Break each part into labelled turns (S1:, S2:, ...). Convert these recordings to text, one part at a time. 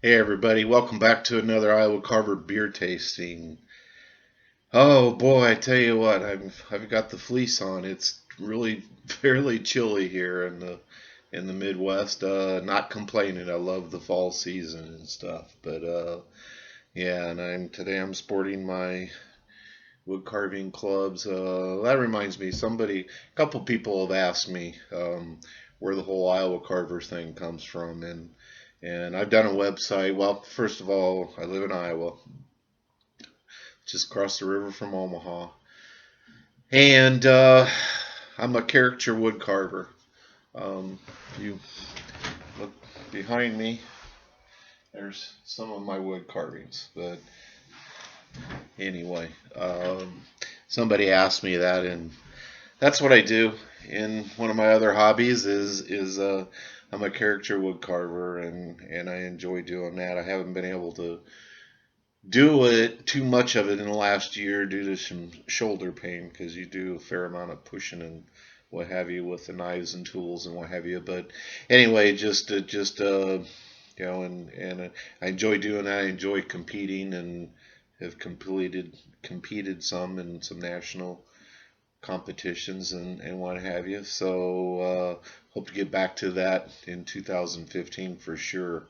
S1: Hey everybody, welcome back to another Iowa Carver beer tasting. Oh boy, I tell you what, I've got the fleece on. It's really fairly chilly here in the Midwest. Not complaining. I love the fall season and stuff. But yeah, and I'm sporting my wood carving clubs. That reminds me, a couple people have asked me where the whole Iowa Carvers thing comes from, and I've done a website. Well, first of all, I live in Iowa, just across the river from Omaha, and I'm a caricature wood carver. If you look behind me, there's some of my wood carvings. But anyway, somebody asked me that, and that's what I do. And one of my other hobbies is I'm a caricature wood carver, and I enjoy doing that. I haven't been able to do it too much of it in the last year due to some shoulder pain because you do a fair amount of pushing and what have you with the knives and tools and what have you. But anyway, and I enjoy doing that. I enjoy competing and have competed some in some national competitions and what have you. So hope to get back to that in 2015 for sure.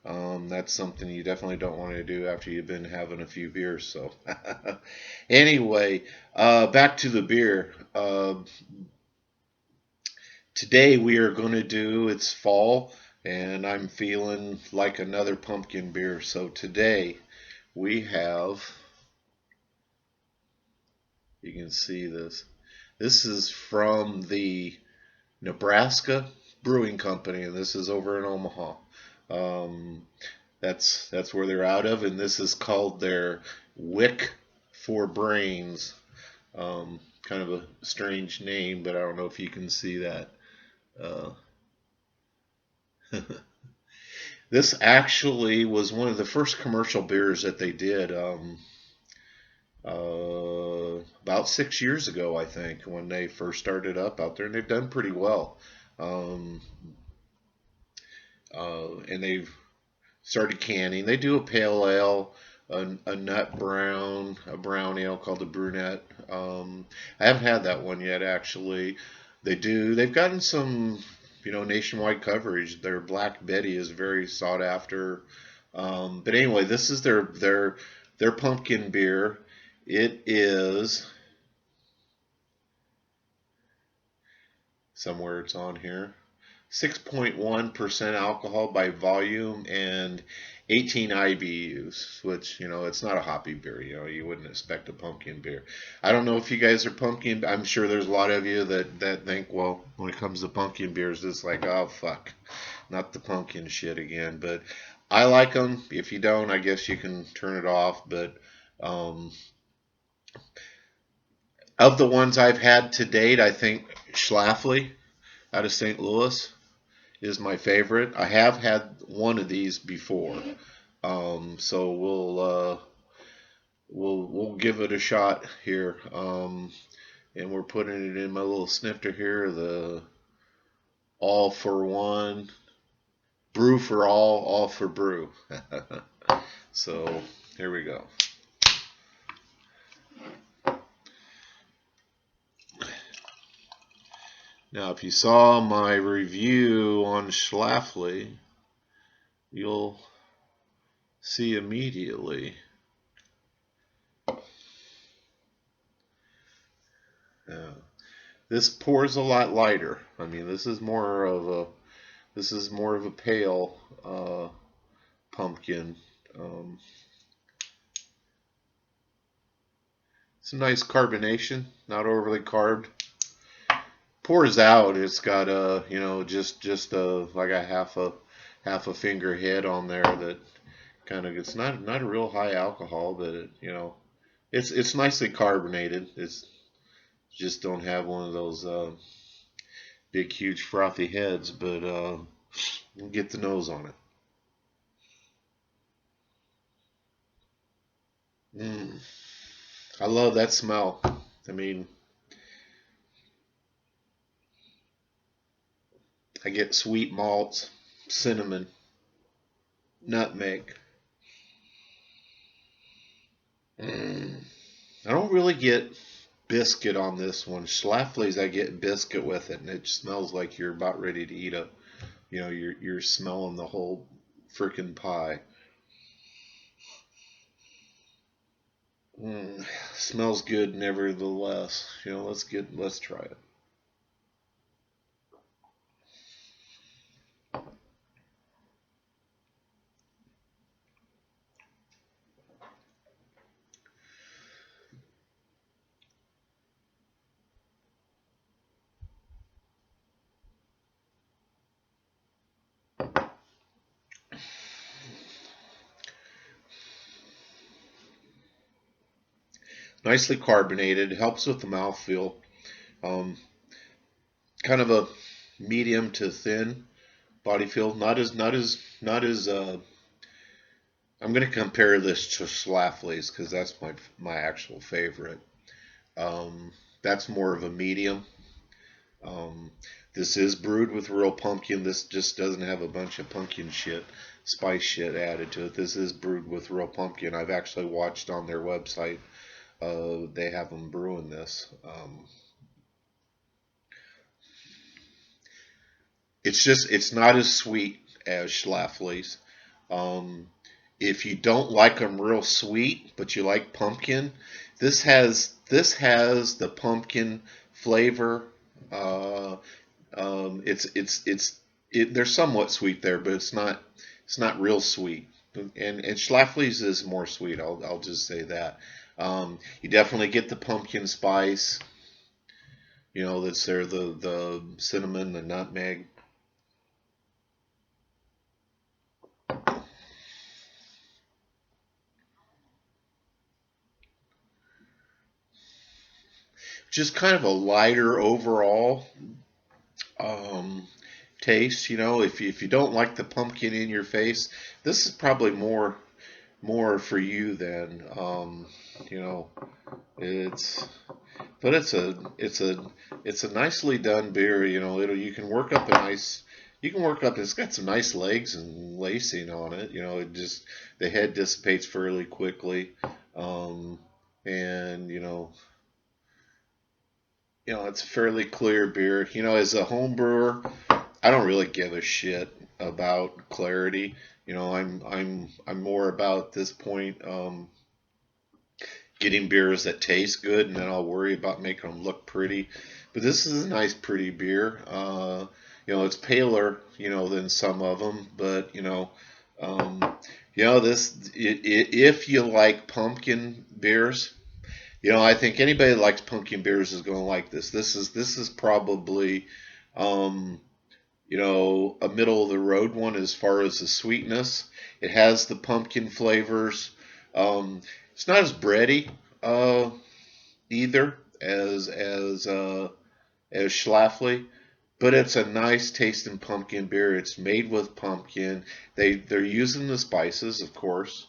S1: That's something you definitely don't want to do after you've been having a few beers. So anyway, back to the beer. Today we are going to do, it's fall and I'm feeling like another pumpkin beer. So today we have, you can see this. This is from the Nebraska Brewing Company, and this is over in Omaha. Um, that's where they're out of, and this is called their Wick for Brains. Kind of a strange name, but I don't know if you can see that. Uh, this actually was one of the first commercial beers that they did about 6 years ago, I think, when they first started up out there, and they've done pretty well. Um, and they've started canning. They do a pale ale, a nut brown, a brown ale called the brunette. I haven't had that one yet, actually. They do. They've gotten some, nationwide coverage. Their Black Betty is very sought after. But anyway, this is their pumpkin beer. It is somewhere. It's on here. 6.1% alcohol by volume and 18 IBUs, which, it's not a hoppy beer. You wouldn't expect a pumpkin beer. I don't know if you guys are pumpkin. I'm sure there's a lot of you that think, well, when it comes to pumpkin beers, it's like, oh, fuck, not the pumpkin shit again. But I like them. If you don't, I guess you can turn it off. But um, of the ones I've had to date, I think Schlafly out of St. Louis is my favorite. I have had one of these before, so we'll give it a shot here. And we're putting it in my little snifter here. The all for one, brew for all for brew. So here we go. Now, if you saw my review on Schlafly, you'll see immediately. This pours a lot lighter. I mean, this is more of a pale pumpkin. Um, it's a nice carbonation, not overly carbed. Pours out. It's got just like a half a finger head on there that kind of, it's not a real high alcohol, but it's nicely carbonated. It's just don't have one of those big huge frothy heads, but get the nose on it. Mm, I love that smell. I mean, I get sweet malts, cinnamon, nutmeg. I don't really get biscuit on this one. Schlafly's I get biscuit with it, and it smells like you're about ready to eat a, you're smelling the whole freaking pie. Smells good nevertheless. Let's try it. Nicely carbonated, helps with the mouthfeel. Um, Kind of a medium to thin body feel. Not as. I'm going to compare this to Schlafly's because that's my actual favorite. That's more of a medium. Um, this is brewed with real pumpkin. This just doesn't have a bunch of pumpkin shit, spice shit added to it. This is brewed with real pumpkin. I've actually watched on their website. They have them brewing this. It's not as sweet as Schlafly's. Um, if you don't like them real sweet, but you like pumpkin, this has the pumpkin flavor. Uh, they're somewhat sweet there, but it's not real sweet. And Schlafly's is more sweet. I'll just say that. You definitely get the pumpkin spice. That's there, the cinnamon, the nutmeg. Just kind of a lighter overall um, taste. If you don't like the pumpkin in your face, this is probably more for you than you know. It's but it's a nicely done beer. You can work up a nice. You can work up. It's got some nice legs and lacing on it. The head dissipates fairly quickly, um, and it's a fairly clear beer. As a home brewer, I don't really give a shit about clarity. I'm more about this point getting beers that taste good, and then I'll worry about making them look pretty. But this is a nice, pretty beer. It's paler, than some of them, but um, if you like pumpkin beers, I think anybody that likes pumpkin beers is going to like this. This is probably, um, a middle of the road one as far as the sweetness. It has the pumpkin flavors. It's not as bready either as Schlafly, but it's a nice tasting pumpkin beer. It's made with pumpkin. They're using the spices, of course.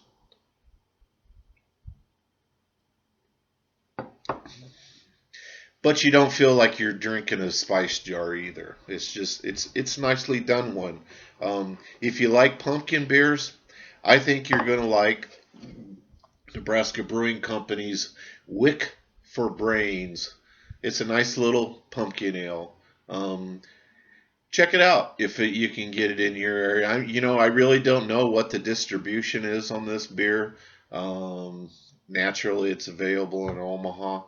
S1: But you don't feel like you're drinking a spice jar either. It's nicely done one. If you like pumpkin beers, I think you're gonna like Nebraska Brewing Company's Wick for Brains. It's a nice little pumpkin ale. Check it out if you can get it in your area. I really don't know what the distribution is on this beer. Naturally, it's available in Omaha.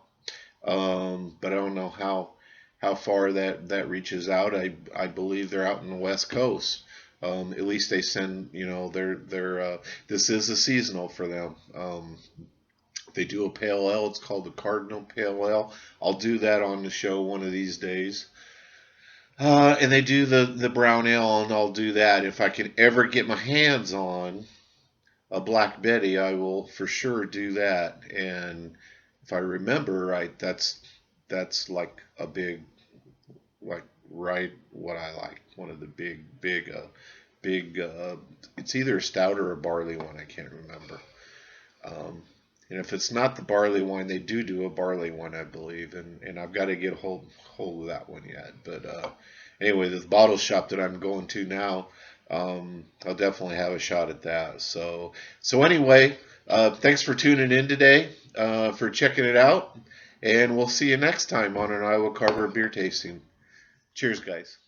S1: But I don't know how far that reaches out. I believe they're out in the West Coast. At least they send, this is a seasonal for them. They do a pale ale. It's called the Cardinal Pale Ale. I'll do that on the show one of these days. And they do the brown ale, and I'll do that if I can ever get my hands on a Black Betty. I will for sure do that. And if I remember right, that's like a big, like right what I like. One of the big. It's either a stout or a barley one. I can't remember. Um, and if it's not the barley wine, they do a barley one, I believe, and I've got to get hold of that one yet. But anyway, the bottle shop that I'm going to now, I'll definitely have a shot at that. So anyway, thanks for tuning in today, for checking it out, and we'll see you next time on an Iowa Carver beer tasting. Cheers, guys.